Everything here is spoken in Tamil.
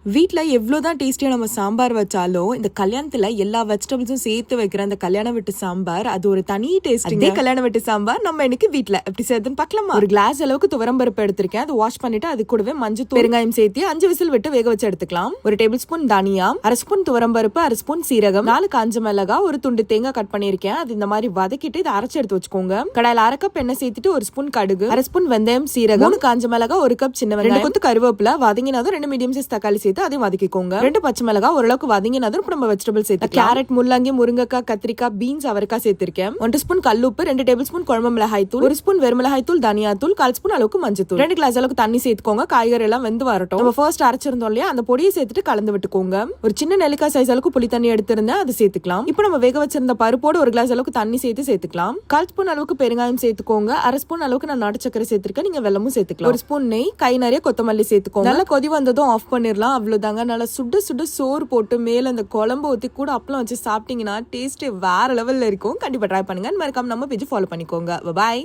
வீட்ல எவ்வளவுதான் டேஸ்டியா நம்ம சாம்பார் வச்சாலும் இந்த கல்யாணத்துல எல்லா வெஜிடபிள்ஸும் சேர்த்து வைக்கிற அந்த கல்யாண வீட்டு சாம்பார் அது ஒரு தனி டேஸ்ட். இதே கல்யாண வீட்டு சாம்பார் நம்ம இன்னைக்கு வீட்ல எப்படி செய்யுதுன்னு பார்க்கலாமா? ஒரு கிளாஸ் அளவுக்கு துவரம்பருப்பு எடுத்திருக்கேன். அதை வாஷ் பண்ணிட்டு அது கூடவே மஞ்சள் பெருங்காயம் சேர்த்து 5 விசில் விட்டு வேக வச்சு எடுத்துக்கலாம். ஒரு டேபிள் ஸ்பூன் தனியா, 1/2 ஸ்பூன் துவரம்பருப்பு, 1/2 ஸ்பூன் சீரகம், 4 காஞ்ச மிளகா, ஒரு துண்டு தேங்காய் கட் பண்ணிருக்கேன். அது இந்த மாதிரி வதக்கிட்டு இதை அரைச்சு எடுத்து வச்சுக்கோங்க. கடாயில 1/2 கப் எண்ணெய் சேர்த்துட்டு 1 ஸ்பூன் கடுகு, 1/2 ஸ்பூன் வெந்தயம், சீரகம், 3 காஞ்ச மிளகா, 1 கப் சின்ன வெங்காயம், 2 கொத்து கருவேப்பிலை, வதங்கினதும் 2 மீடியம் சைஸ் தக்காளி சேர்த்து அதையும் வதக்கிக்கோங்க. 2 பச்சை மிளகாய் ஓரளவுக்கு வதங்கினதும் நம்ம வெஜிடபிள் சேர்த்து கேரட், முள்ளங்கி, முருங்கைக்காய், கத்திரிக்காய், பீன்ஸ், அவரைக்காய் சேர்த்திருக்கேன். 1 ஸ்பூன் கல்லுப்பு, 2 டேபிள் ஸ்பூன் குழம்பு மிளகாய் தூள், 1 ஸ்பூன் வெறுமிளகாய் தூள், தனியா தூள், 1/4 ஸ்பூன் அளவுக்கு மஞ்சள் தூள், 2 கிளாஸ் அளவுக்கு தண்ணி சேர்த்துக்கோங்க. காய்கறி எல்லாம் வெந்து வரட்டும். நம்ம ஃபர்ஸ்ட் அரைச்சிருந்தோம் இல்லையா, அந்த பொடியை சேர்த்துட்டு கலந்து விட்டுக்கோங்க. ஒரு சின்ன நெல்லிக்காய் சைஸ் அளவுக்கு புளி தண்ணி எடுத்திருந்தேன், அதை சேர்த்துக்கலாம். இப்போ நம்ம வேக வச்சிருந்த பருப்போடு 1 கிளாஸ் அளவுக்கு தண்ணி சேர்த்துக்கலாம். 1/4 ஸ்பூன் அளவுக்கு பெருங்காயம் சேர்த்துக்கோங்க. 1/2 ஸ்பூன் அளவுக்கு நான் நாட்டு சக்கரை சேர்த்திருக்கேன். நீங்க வெல்லமும் சேர்த்துக்கலாம். 1 ஸ்பூன் நெய், கை நிறைய கொத்தமல்லி சேர்த்துக்கோங்க. நல்லா கொதி வந்ததும் ஆஃப் பண்ணிடலாம். அவ்வளவுதாங்க. நல்லா சுட சுட சோறு போட்டு மேல அந்த குழம்பு ஊத்தி கூட அப்பளம் வச்சு சாப்பிட்டீங்கன்னா டேஸ்ட் வேற லெவல்ல இருக்கும். கண்டிப்பா ட்ரை பண்ணுங்க. மறக்காம நம்ம பேஜ் ஃபாலோ பண்ணிக்கோங்க. பாய்.